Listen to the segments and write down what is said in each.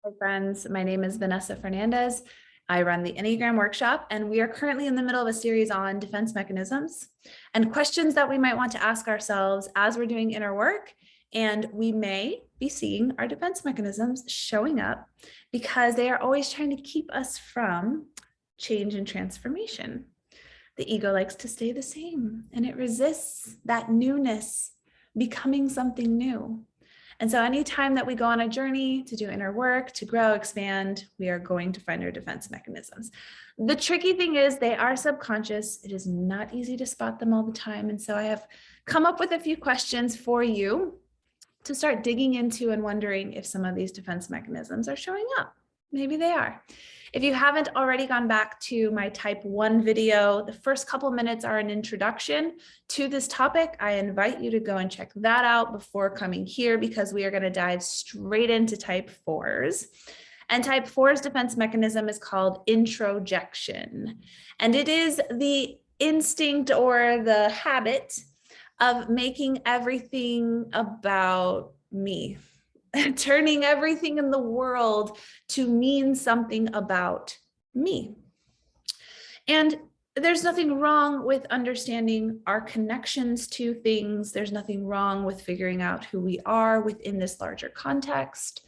Hi, friends. My name is Vanessa Fernandez. I run the Enneagram workshop, and we are currently in the middle of a series on defense mechanisms and questions that we might want to ask ourselves as we're doing inner work. And we may be seeing our defense mechanisms showing up because they are always trying to keep us from change and transformation. The ego likes to stay the same, and it resists that newness, becoming something new. And so anytime that we go on a journey to do inner work, to grow, expand, we are going to find our defense mechanisms. The tricky thing is they are subconscious. It is not easy to spot them all the time. And so I have come up with a few questions for you to start digging into and wondering if some of these defense mechanisms are showing up. Maybe they are. If you haven't already gone back to my type 1 video, the first couple minutes are an introduction to this topic. I invite you to go and check that out before coming here because we are going to dive straight into type 4s. And type 4's defense mechanism is called introjection. And it is the instinct or the habit of making everything about me. Turning everything in the world to mean something about me. And there's nothing wrong with understanding our connections to things. There's nothing wrong with figuring out who we are within this larger context.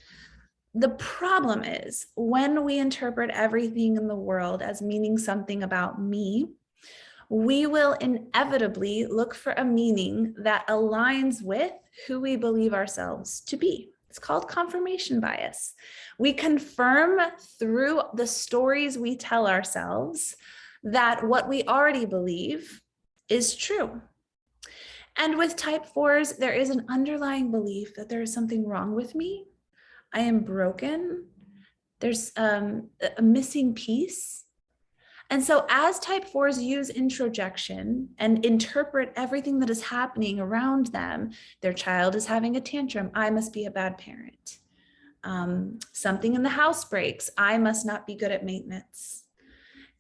The problem is when we interpret everything in the world as meaning something about me, we will inevitably look for a meaning that aligns with who we believe ourselves to be. It's called confirmation bias. We confirm through the stories we tell ourselves that what we already believe is true. And with type 4s, there is an underlying belief that there is something wrong with me. I am broken. There's a missing piece. And so as type 4s use introjection and interpret everything that is happening around them, their child is having a tantrum, I must be a bad parent. Something in the house breaks, I must not be good at maintenance.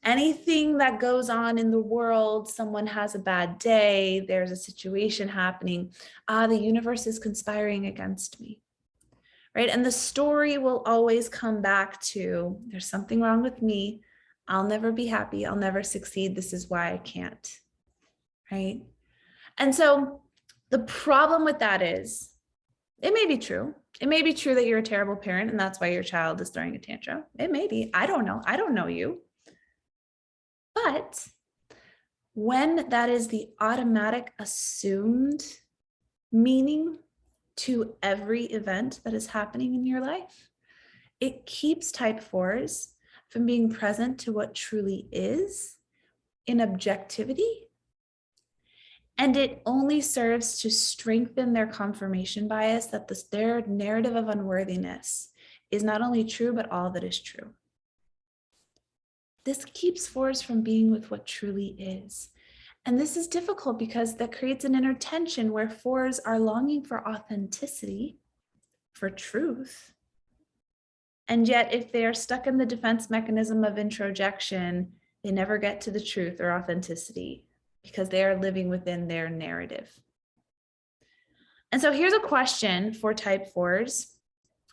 Anything that goes on in the world, someone has a bad day, there's a situation happening, the universe is conspiring against me, right? And the story will always come back to, there's something wrong with me, I'll never be happy. I'll never succeed. This is why I can't, right? And so the problem with that is it may be true. It may be true that you're a terrible parent and that's why your child is throwing a tantrum. It may be. I don't know. I don't know you. But when that is the automatic assumed meaning to every event that is happening in your life, it keeps type 4s from being present to what truly is in objectivity. And it only serves to strengthen their confirmation bias that their narrative of unworthiness is not only true, but all that is true. This keeps 4s from being with what truly is. And this is difficult because that creates an inner tension where 4s are longing for authenticity, for truth. And yet, if they are stuck in the defense mechanism of introjection, they never get to the truth or authenticity because they are living within their narrative. And so here's a question for type 4s.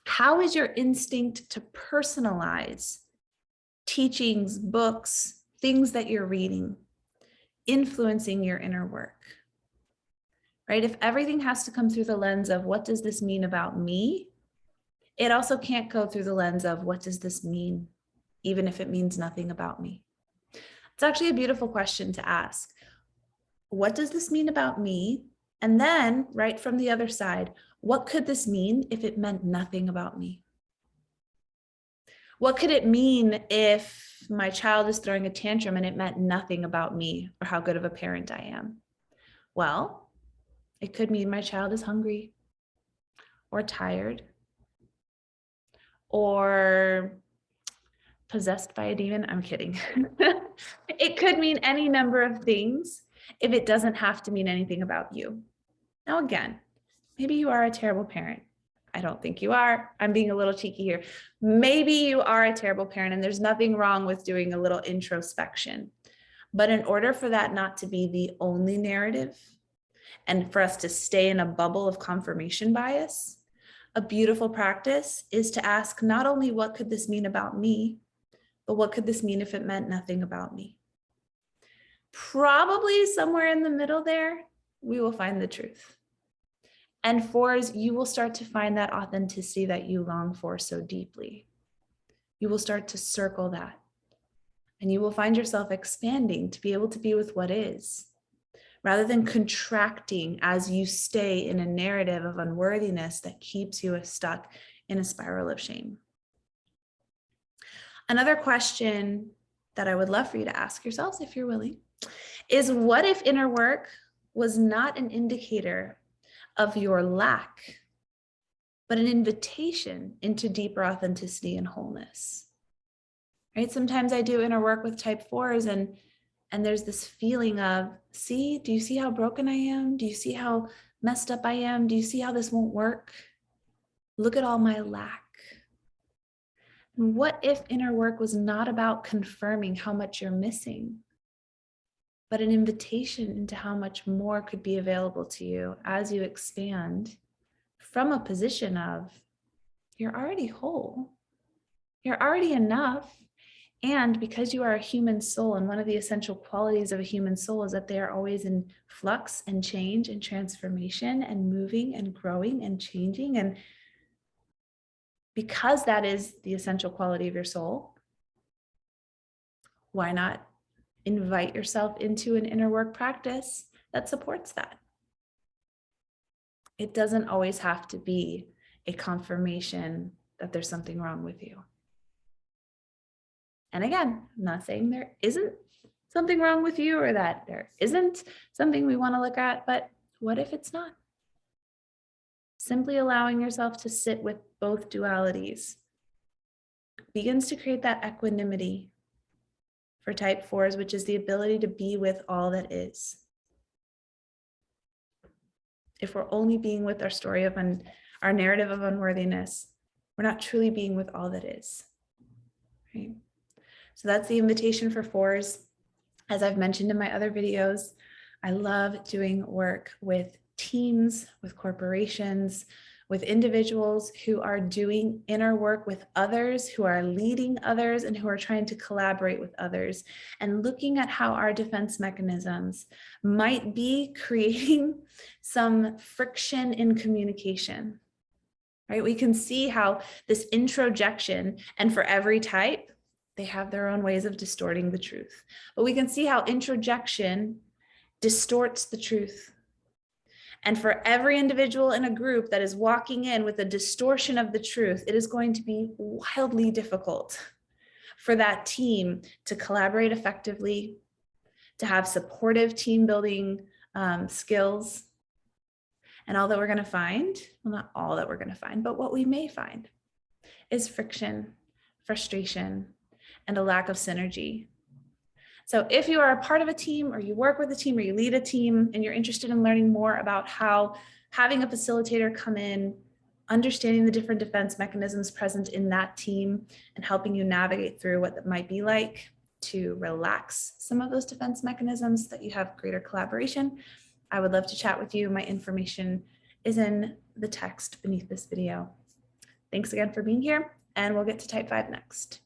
How is your instinct to personalize teachings, books, things that you're reading, influencing your inner work? Right? If everything has to come through the lens of what does this mean about me? It also can't go through the lens of what does this mean, even if it means nothing about me. It's actually a beautiful question to ask. What does this mean about me? And then right from the other side, what could this mean if it meant nothing about me? What could it mean if my child is throwing a tantrum and it meant nothing about me or how good of a parent I am? Well, it could mean my child is hungry or tired or possessed by a demon. I'm kidding. It could mean any number of things if it doesn't have to mean anything about you. Now, again, maybe you are a terrible parent. I don't think you are. I'm being a little cheeky here. Maybe you are a terrible parent and there's nothing wrong with doing a little introspection. But in order for that not to be the only narrative and for us to stay in a bubble of confirmation bias, a beautiful practice is to ask not only what could this mean about me, but what could this mean if it meant nothing about me? Probably somewhere in the middle there, we will find the truth. And fours, you will start to find that authenticity that you long for so deeply. You will start to circle that. And you will find yourself expanding to be able to be with what is, rather than contracting as you stay in a narrative of unworthiness that keeps you stuck in a spiral of shame. Another question that I would love for you to ask yourselves, if you're willing, is what if inner work was not an indicator of your lack, but an invitation into deeper authenticity and wholeness? Right? Sometimes I do inner work with type 4s and there's this feeling of, see, do you see how broken I am? Do you see how messed up I am? Do you see how this won't work? Look at all my lack. And what if inner work was not about confirming how much you're missing, but an invitation into how much more could be available to you as you expand from a position of, you're already whole, you're already enough. And because you are a human soul, and one of the essential qualities of a human soul is that they are always in flux and change and transformation and moving and growing and changing. And because that is the essential quality of your soul, why not invite yourself into an inner work practice that supports that? It doesn't always have to be a confirmation that there's something wrong with you. And again, I'm not saying there isn't something wrong with you or that there isn't something we want to look at, but what if it's not? Simply allowing yourself to sit with both dualities begins to create that equanimity for type 4s, which is the ability to be with all that is. If we're only being with our story of our narrative of unworthiness, we're not truly being with all that is, right? So that's the invitation for 4s. As I've mentioned in my other videos, I love doing work with teams, with corporations, with individuals who are doing inner work with others, who are leading others, and who are trying to collaborate with others, and looking at how our defense mechanisms might be creating some friction in communication, right? We can see how this introjection, and for every type, they have their own ways of distorting the truth. But we can see how introjection distorts the truth. And for every individual in a group that is walking in with a distortion of the truth, it is going to be wildly difficult for that team to collaborate effectively, to have supportive team building skills. And all that we're going to find, well, not all that we're going to find, but what we may find is friction, frustration, and a lack of synergy. So if you are a part of a team, or you work with a team, or you lead a team, and you're interested in learning more about how having a facilitator come in, understanding the different defense mechanisms present in that team, and helping you navigate through what that might be like to relax some of those defense mechanisms so that you have greater collaboration, I would love to chat with you. My information is in the text beneath this video. Thanks again for being here, and we'll get to type 5 next.